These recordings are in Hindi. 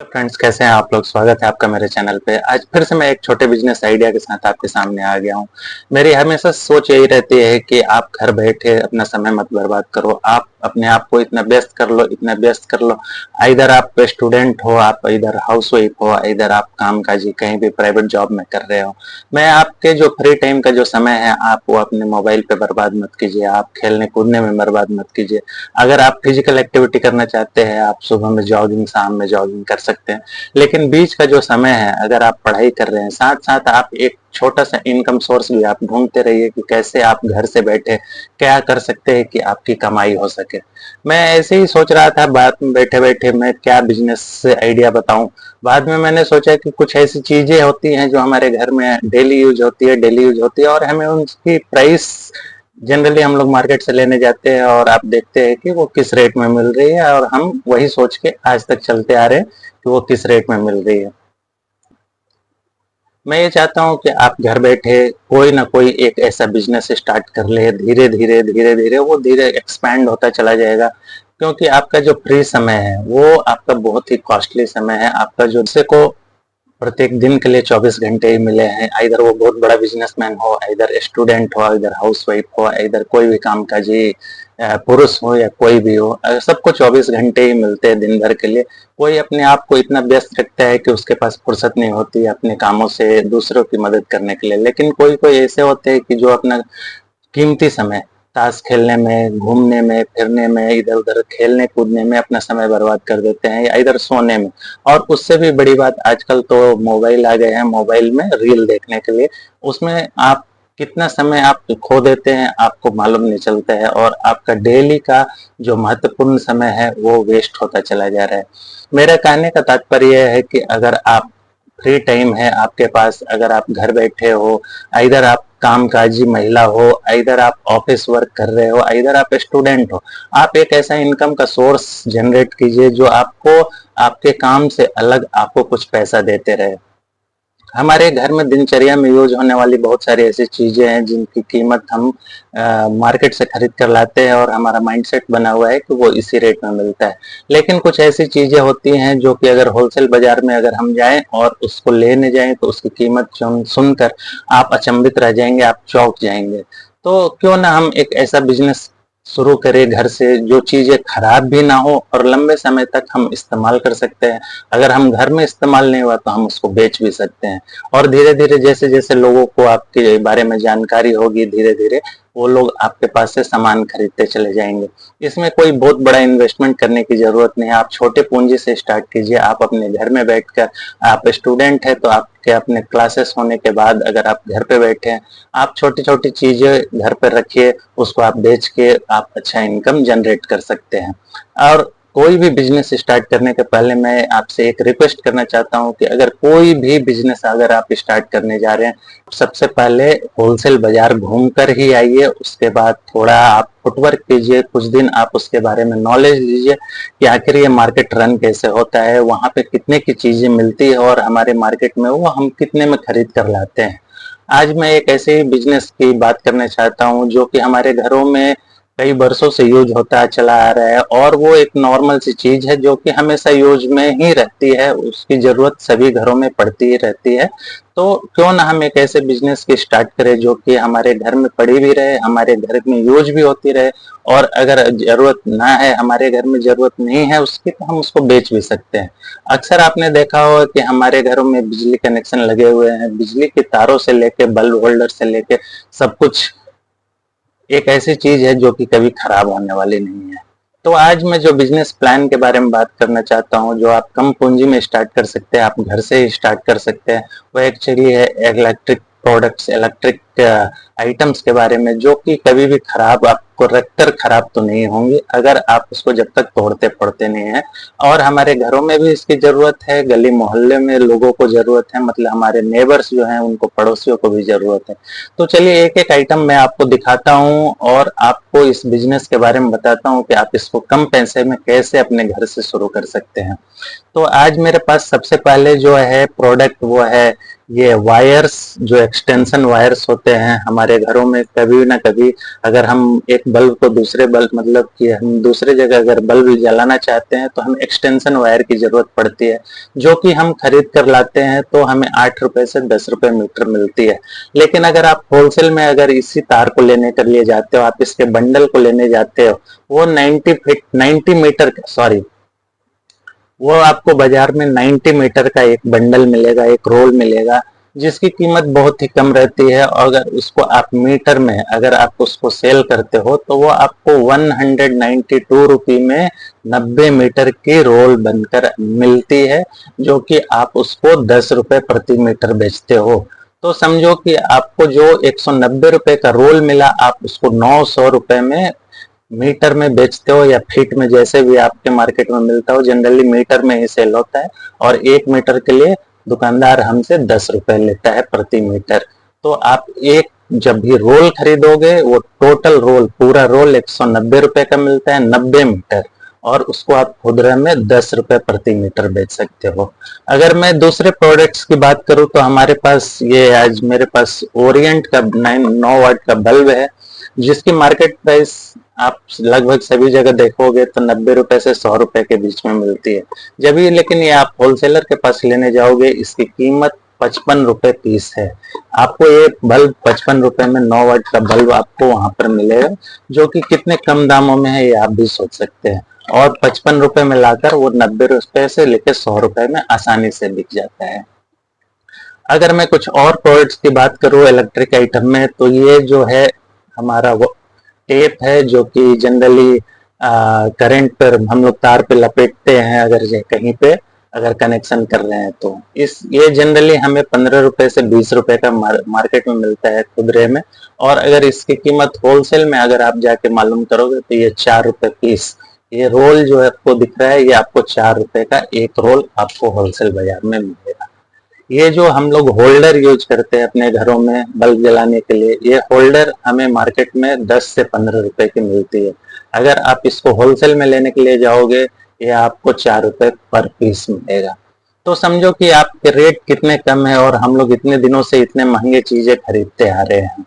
फ्रेंड्स, कैसे हैं आप लोग। स्वागत है आपका मेरे चैनल पे। आज फिर से मैं एक छोटे बिजनेस आइडिया के साथ आपके सामने आ गया हूँ। मेरी हमेशा सोच यही रहती है कि आप घर बैठे अपना समय मत बर्बाद करो। आप अपने आप को इतना व्यस्त कर लो, इतना व्यस्त कर लो। इधर आप स्टूडेंट हो, आप इधर हाउस वाइफ हो, इधर आप काम काजी कहीं भी प्राइवेट जॉब में कर रहे हो। मैं आपके जो फ्री टाइम का जो समय है आप वो अपने मोबाइल पे बर्बाद मत कीजिए। आप खेलने कूदने में बर्बाद मत कीजिए। अगर आप फिजिकल एक्टिविटी करना चाहते हैं, आप सुबह में जॉगिंग, शाम में जॉगिंग कर सकते हैं। लेकिन बीच का जो समय है, अगर आप पढ़ाई कर रहे हैं, साथ साथ आप एक छोटा सा इनकम सोर्स भी आप ढूंढते रहिए कि कैसे आप घर से बैठे क्या कर सकते हैं कि आपकी कमाई हो सके। मैं ऐसे ही सोच रहा था, बाद में बैठे बैठे मैं क्या बिजनेस से आइडिया बताऊं। बाद में मैंने सोचा कि कुछ ऐसी चीजें होती हैं जो हमारे घर में डेली यूज होती है और हमें उनकी प्राइस जनरली हम लोग मार्केट से लेने जाते हैं और आप देखते हैं कि वो किस रेट में मिल रही है और हम वही सोच के आज तक चलते आ रहे हैं कि वो किस रेट में मिल रही है। मैं ये चाहता हूँ कि आप घर बैठे कोई ना कोई एक ऐसा बिजनेस स्टार्ट कर ले। धीरे धीरे वो धीरे एक्सपैंड होता चला जाएगा, क्योंकि आपका जो फ्री समय है वो आपका बहुत ही कॉस्टली समय है। आपका जो से को प्रत्येक दिन के लिए 24 घंटे ही मिले हैं। इधर वो बहुत बड़ा बिजनेसमैन हो, इधर स्टूडेंट हो, इधर हाउस वाइफ हो, इधर कोई भी काम काजी पुरुष हो या कोई भी हो, सबको 24 घंटे ही मिलते हैं दिन भर के लिए। कोई अपने आप को इतना व्यस्त रखता है कि उसके पास फुर्सत नहीं होती अपने कामों से दूसरों की मदद करने के लिए। लेकिन कोई कोई ऐसे होते हैं कि जो अपना कीमती समय ताश खेलने में, घूमने में, फिरने में, इधर उधर खेलने कूदने में अपना समय बर्बाद कर देते हैं या इधर सोने में। और उससे भी बड़ी बात, आजकल तो मोबाइल आ गए हैं, मोबाइल में रील देखने के लिए उसमें आप कितना समय आप खो देते हैं आपको मालूम नहीं चलता है और आपका डेली का जो महत्वपूर्ण समय है वो वेस्ट होता चला जा रहा है। मेरा कहने का तात्पर्य है कि अगर आप फ्री टाइम है आपके पास, अगर आप घर बैठे हो, इधर आप कामकाजी महिला हो, इधर आप ऑफिस वर्क कर रहे हो, इधर आप स्टूडेंट हो, आप एक ऐसा इनकम का सोर्स जनरेट कीजिए जो आपको आपके काम से अलग आपको कुछ पैसा देते रहे। हमारे घर में दिनचर्या में यूज होने वाली बहुत सारी ऐसी चीजें हैं जिनकी कीमत हम मार्केट से खरीद कर लाते हैं और हमारा माइंडसेट बना हुआ है कि वो इसी रेट में मिलता है। लेकिन कुछ ऐसी चीजें होती हैं जो कि अगर होलसेल बाजार में अगर हम जाएं और उसको लेने जाएं तो उसकी कीमत सुनकर आप अचंभित रह जाएंगे, आप चौंक जाएंगे। तो क्यों ना हम एक ऐसा बिजनेस शुरू करें घर से जो चीजें खराब भी ना हो और लंबे समय तक हम इस्तेमाल कर सकते हैं। अगर हम घर में इस्तेमाल नहीं हुआ तो हम उसको बेच भी सकते हैं। और धीरे धीरे जैसे जैसे लोगों को आपके बारे में जानकारी होगी, धीरे धीरे वो लोग आपके पास से सामान खरीदते चले जाएंगे। इसमें कोई बहुत बड़ा इन्वेस्टमेंट करने की जरूरत नहीं है। आप छोटे पूंजी से स्टार्ट कीजिए। आप अपने घर में बैठकर, आप स्टूडेंट है तो आपके अपने क्लासेस होने के बाद अगर आप घर पे बैठे हैं, आप छोटी छोटी चीजें घर पर रखिए, उसको आप बेच के आप अच्छा इनकम जनरेट कर सकते हैं। और कोई भी बिजनेस स्टार्ट करने के पहले मैं आपसे एक रिक्वेस्ट करना चाहता हूं कि अगर कोई भी बिजनेस अगर आप स्टार्ट करने जा रहे हैं, सबसे पहले होलसेल बाजार घूम कर ही आइए। उसके बाद थोड़ा आप फुटवर्क कीजिए, कुछ दिन आप उसके बारे में नॉलेज लीजिए कि आखिर ये मार्केट रन कैसे होता है, वहां पे कितने की चीजें मिलती है और हमारे मार्केट में वो हम कितने में खरीद कर लाते हैं। आज मैं एक ऐसे बिजनेस की बात करना चाहता हूं जो कि हमारे घरों में कई वर्षों से यूज होता चला आ रहा है और वो एक नॉर्मल सी चीज है जो कि हमेशा यूज में ही रहती है, उसकी जरूरत सभी घरों में पड़ती ही रहती है। तो क्यों ना हम एक ऐसे बिजनेस की स्टार्ट करें जो कि हमारे घर में पड़ी भी रहे, हमारे घर में यूज भी होती रहे और अगर जरूरत ना है, हमारे घर में जरूरत नहीं है उसकी, तो हम उसको बेच भी सकते हैं। अक्सर आपने देखा होगा कि हमारे घरों में बिजली कनेक्शन लगे हुए हैं, बिजली के तारों से लेके बल्ब होल्डर से लेके सब कुछ एक ऐसी चीज है जो कि कभी खराब होने वाली नहीं है। तो आज मैं जो बिजनेस प्लान के बारे में बात करना चाहता हूँ, जो आप कम पूंजी में स्टार्ट कर सकते हैं, आप घर से ही स्टार्ट कर सकते हैं, वो एक्चुअली है इलेक्ट्रिक प्रोडक्ट्स, इलेक्ट्रिक आइटम्स के बारे में, जो कि कभी भी खराब आपको रखकर खराब तो नहीं होंगी अगर आप उसको जब तक तोड़ते फोड़ते नहीं है। और हमारे घरों में भी इसकी जरूरत है, गली मोहल्ले में लोगों को जरूरत है, मतलब हमारे नेबर्स जो हैं उनको, पड़ोसियों को भी जरूरत है। तो चलिए एक एक आइटम मैं आपको दिखाता हूँ और आपको इस बिजनेस के बारे में बताता हूँ कि आप इसको कम पैसे में कैसे अपने घर से शुरू कर सकते हैं। तो आज मेरे पास सबसे पहले जो है प्रोडक्ट वो है ये वायर्स, जो एक्सटेंशन वायर्स होते हैं। हमारे घरों में कभी ना कभी अगर हम एक बल्ब को दूसरे बल्ब मतलब कि हम दूसरे जगह अगर बल्ब जलाना चाहते हैं तो हमें एक्सटेंशन वायर की जरूरत पड़ती है, जो कि हम खरीद कर लाते हैं तो हमें 8 रुपए से 10 रुपए मीटर मिलती है। लेकिन अगर आप होलसेल में अगर इसी तार को लेने के लिए जाते हो, आप इसके बंडल को लेने जाते हो, वो 90 मीटर सॉरी वो आपको बाजार में 90 मीटर का एक बंडल मिलेगा, एक रोल मिलेगा, जिसकी कीमत बहुत ही कम रहती है। और अगर उसको आप मीटर में अगर आप उसको सेल करते हो तो वो आपको 192 रुपये में 90 मीटर की रोल बनकर मिलती है, जो कि आप उसको 10 रुपए प्रति मीटर बेचते हो। तो समझो कि आपको जो 190 रुपए का रोल मिला, आप उसको 900 रुपए में मीटर में बेचते हो या फीट में, जैसे भी आपके मार्केट में मिलता हो। जनरली मीटर में ही सेल होता है और 1 मीटर के लिए दुकानदार हमसे 10 रुपए लेता है प्रति मीटर। तो आप एक जब भी रोल खरीदोगे, वो टोटल रोल पूरा रोल 190 रुपए का मिलता है 90 मीटर, और उसको आप खुदरा में 10 रुपए प्रति मीटर बेच सकते हो। अगर मैं दूसरे प्रोडक्ट्स की बात करूं तो हमारे पास ये आज मेरे पास ओरिएंट का 9 वाट का बल्ब है, जिसकी मार्केट प्राइस आप लगभग सभी जगह देखोगे तो 90 रुपए से 100 रुपए के बीच में मिलती है। जब भी लेकिन ये आप होलसेलर के पास लेने जाओगे, इसकी कीमत 55 रुपए पीस है। आपको ये बल्ब 55 रुपए में 9 वाट का बल्ब आपको वहां पर मिलेगा, जो कि कितने कम दामों में है ये आप भी सोच सकते हैं। और 55 रुपए में लाकर वो 90 रुपए से लेकर 100 रुपए में आसानी से बिक जाता है। अगर मैं कुछ और प्रोडक्ट्स की बात करूं इलेक्ट्रिक आइटम में, तो ये जो है हमारा वो टेप है, जो कि जनरली करंट पर हम लोग तार पे लपेटते हैं अगर कहीं पे अगर कनेक्शन कर रहे हैं तो। ये जनरली हमें 15 रुपए से 20 रुपए का मार्केट में मिलता है खुदरे में। और अगर इसकी कीमत होलसेल में अगर आप जाके मालूम करोगे तो ये 4 रुपए पीस, ये रोल जो है आपको दिख रहा है, ये आपको 4 रुपए का एक रोल आपको होलसेल बाजार में मिलेगा। ये जो हम लोग होल्डर यूज करते हैं अपने घरों में बल्ब जलाने के लिए, ये होल्डर हमें मार्केट में 10 से 15 रुपए की मिलती है। अगर आप इसको होलसेल में लेने के लिए जाओगे, ये आपको 4 रुपए पर पीस मिलेगा। तो समझो कि आपके रेट कितने कम है और हम लोग इतने दिनों से इतने महंगे चीजें खरीदते आ रहे हैं।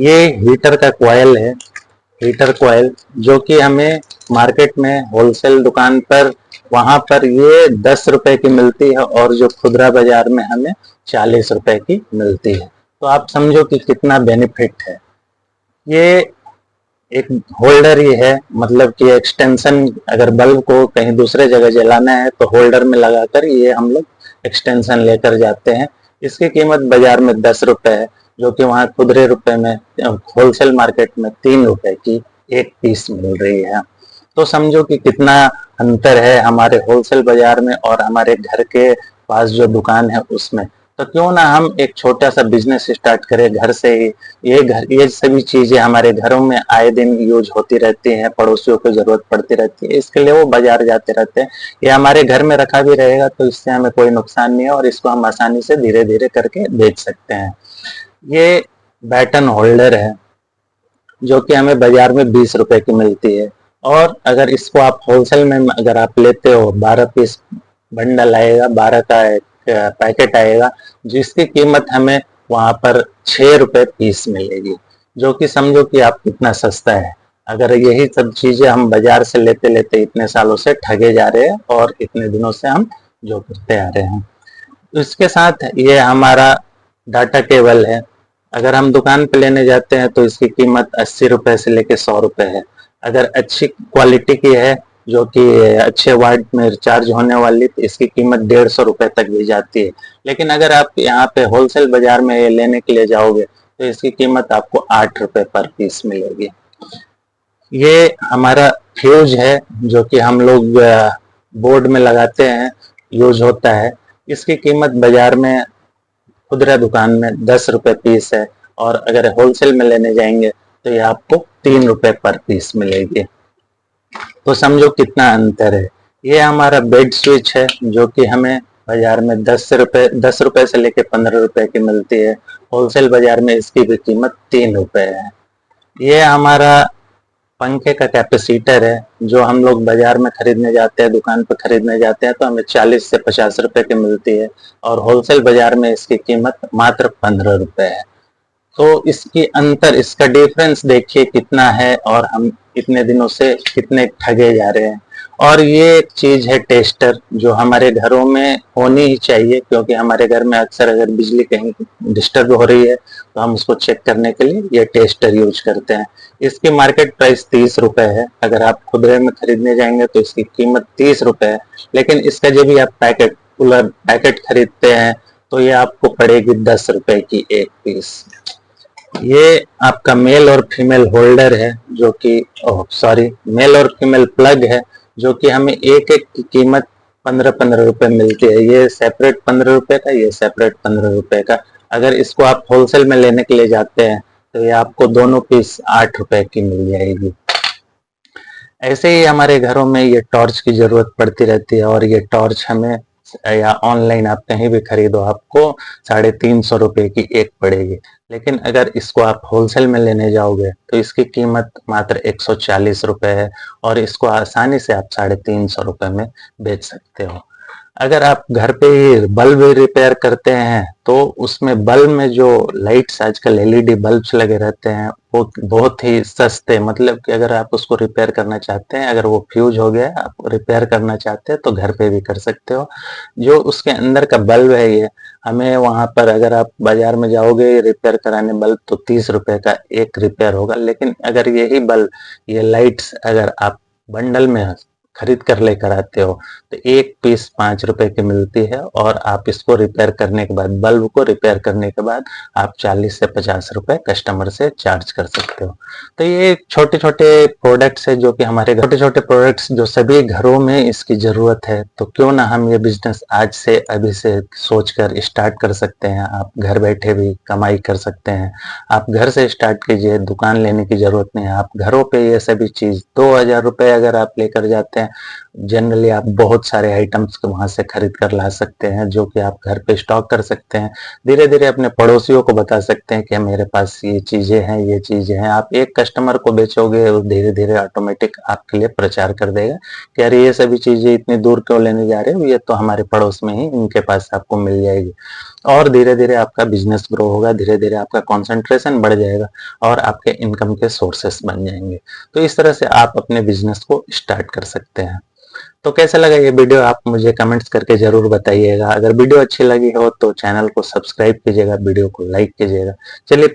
ये हीटर का कॉइल है, हीटर कॉइल, जो कि हमें मार्केट में होलसेल दुकान पर वहां पर ये 10 रुपए की मिलती है और जो खुदरा बाजार में हमें 40 रुपए की मिलती है। तो आप समझो कि कितना बेनिफिट है। ये एक होल्डर ही है, मतलब कि एक्सटेंशन, अगर बल्ब को कहीं दूसरे जगह जलाना है तो होल्डर में लगाकर ये हम लोग एक्सटेंशन लेकर जाते हैं। इसकी कीमत बाजार में 10 रुपए है, जो कि वहाँ खुदरे रुपए में होलसेल मार्केट में 3 रुपए की एक पीस मिल रही है। तो समझो कि कितना अंतर है हमारे होलसेल बाजार में और हमारे घर के पास जो दुकान है उसमें। तो क्यों ना हम एक छोटा सा बिजनेस स्टार्ट करें घर से ही। ये सभी चीजें हमारे घरों में आए दिन यूज होती रहती हैं, पड़ोसियों को जरूरत पड़ती रहती है, इसके लिए वो बाजार जाते रहते हैं। ये हमारे घर में रखा भी रहेगा तो इससे हमें कोई नुकसान नहीं है और इसको हम आसानी से धीरे धीरे करके बेच सकते हैं। ये बैटन होल्डर है, जो कि हमें बाजार में 20 रुपए की मिलती है। और अगर इसको आप होलसेल में अगर आप लेते हो, 12 पीस बंडल आएगा, 12 का एक पैकेट आएगा, जिसकी कीमत हमें वहां पर 6 रुपए पीस मिलेगी, जो कि समझो कि आप कितना सस्ता है। अगर यही सब चीजें हम बाजार से लेते लेते इतने सालों से ठगे जा रहे हैं और इतने दिनों से हम जो करते आ रहे हैं। इसके साथ ये हमारा डाटा केबल है। अगर हम दुकान पे लेने जाते हैं तो इसकी कीमत 80 रुपए से लेके 100 रुपए है। अगर अच्छी क्वालिटी की है, जो कि अच्छे वाट में रिचार्ज होने वाली, तो इसकी कीमत 150 रुपए तक भी जाती है। लेकिन अगर आप यहाँ पे होलसेल बाजार में ये लेने के लिए जाओगे तो इसकी कीमत आपको 8 रुपए पर पीस मिलेगी। ये हमारा फ्यूज है, जो कि हम लोग बोर्ड में लगाते हैं, यूज होता है। इसकी कीमत बाजार में खुदरा दुकान में 10 रुपए पीस है और अगर होलसेल में लेने जाएंगे तो ये आपको 3 रुपए पर पीस मिलेगी। तो समझो कितना अंतर है। ये हमारा बेड स्विच है, जो कि हमें बाजार में 10 रुपए से लेके 15 रुपए की मिलती है। होलसेल बाजार में इसकी भी कीमत 3 रुपए है। ये हमारा पंखे का कैपेसिटर है, जो हम लोग बाजार में खरीदने जाते हैं, दुकान पर खरीदने जाते हैं तो हमें 40 से 50 रुपए की मिलती है और होलसेल बाजार में इसकी कीमत मात्र 15 रुपए है। तो इसकी अंतर, इसका डिफरेंस देखिए कितना है, और हम इतने दिनों से कितने ठगे जा रहे हैं। और ये एक चीज है टेस्टर, जो हमारे घरों में होनी ही चाहिए, क्योंकि हमारे घर में अक्सर अगर बिजली कहीं डिस्टर्ब हो रही है तो हम उसको चेक करने के लिए ये टेस्टर यूज करते हैं। इसकी मार्केट प्राइस 30 रुपए है। अगर आप खुदरे में खरीदने जाएंगे तो इसकी कीमत 30 रुपए है, लेकिन इसका जब भी आप पैकेट खरीदते हैं तो ये आपको पड़ेगी 10 रुपए की एक पीस। ये आपका मेल और फीमेल होल्डर है, जो कि सॉरी, मेल और फीमेल प्लग है, जो कि हमें एक एक की कीमत 15-15 रुपए मिलती है। ये सेपरेट 15 रुपए का, ये सेपरेट 15 रुपए का। अगर इसको आप होलसेल में लेने के लिए जाते हैं तो ये आपको दोनों पीस 8 रुपए की मिल जाएगी। ऐसे ही हमारे घरों में ये टॉर्च की जरूरत पड़ती रहती है, और ये टॉर्च हमें, या ऑनलाइन आप कहीं भी खरीदो, आपको 350 रुपए की एक पड़ेगी। लेकिन अगर इसको आप होलसेल में लेने जाओगे तो इसकी कीमत मात्र 140 रुपए है, और इसको आसानी से आप 350 रुपए में बेच सकते हो। अगर आप घर पे ही बल्ब रिपेयर करते हैं तो उसमें बल्ब में जो लाइट्स आजकल एलईडी बल्ब्स लगे रहते हैं वो बहुत ही सस्ते, मतलब कि अगर आप उसको रिपेयर करना चाहते हैं, अगर वो फ्यूज हो गया आप रिपेयर करना चाहते हैं तो घर पे भी कर सकते हो। जो उसके अंदर का बल्ब है, ये हमें वहां पर, अगर आप बाजार में जाओगे रिपेयर कराने बल्ब, तो 30 रुपए का एक रिपेयर होगा। लेकिन अगर यही बल्ब, ये लाइट्स अगर आप बंडल में खरीद कर लेकर आते हो तो एक पीस 5 रुपए की मिलती है, और आप इसको रिपेयर करने के बाद, बल्ब को रिपेयर करने के बाद आप 40 से 50 रुपए कस्टमर से चार्ज कर सकते हो। तो ये छोटे छोटे प्रोडक्ट्स है, जो कि हमारे छोटे छोटे प्रोडक्ट्स जो सभी घरों में इसकी जरूरत है। तो क्यों ना हम ये बिजनेस आज से, अभी से सोचकर स्टार्ट कर सकते हैं। आप घर बैठे भी कमाई कर सकते हैं। आप घर से स्टार्ट कीजिए, दुकान लेने की जरूरत नहीं है। आप घरों पे ये सभी चीज 2000 रुपए अगर आप लेकर जाते हैं, जनरली आप बहुत सारे आइटम्स को वहां से खरीद कर ला सकते हैं, जो कि आप घर पे स्टॉक कर सकते हैं। धीरे धीरे अपने पड़ोसियों को बता सकते हैं कि मेरे पास ये चीजें हैं, ये चीजें हैं। आप एक कस्टमर को बेचोगे, वो धीरे धीरे ऑटोमेटिक आपके लिए प्रचार कर देगा कि अरे ये सभी चीजें इतनी दूर क्यों लेने जा रहे हो, ये तो हमारे पड़ोस में ही, इनके पास आपको मिल जाएगी। और धीरे धीरे आपका बिजनेस ग्रो होगा, धीरे धीरे आपका कंसंट्रेशन बढ़ जाएगा, और आपके इनकम के सोर्सेस बन जाएंगे। तो इस तरह से आप अपने बिजनेस को स्टार्ट कर सकते हैं। तो कैसा लगा ये वीडियो, आप मुझे कमेंट्स करके जरूर बताइएगा। अगर वीडियो अच्छी लगी हो तो चैनल को सब्सक्राइब कीजिएगा, वीडियो को लाइक कीजिएगा। चलिए।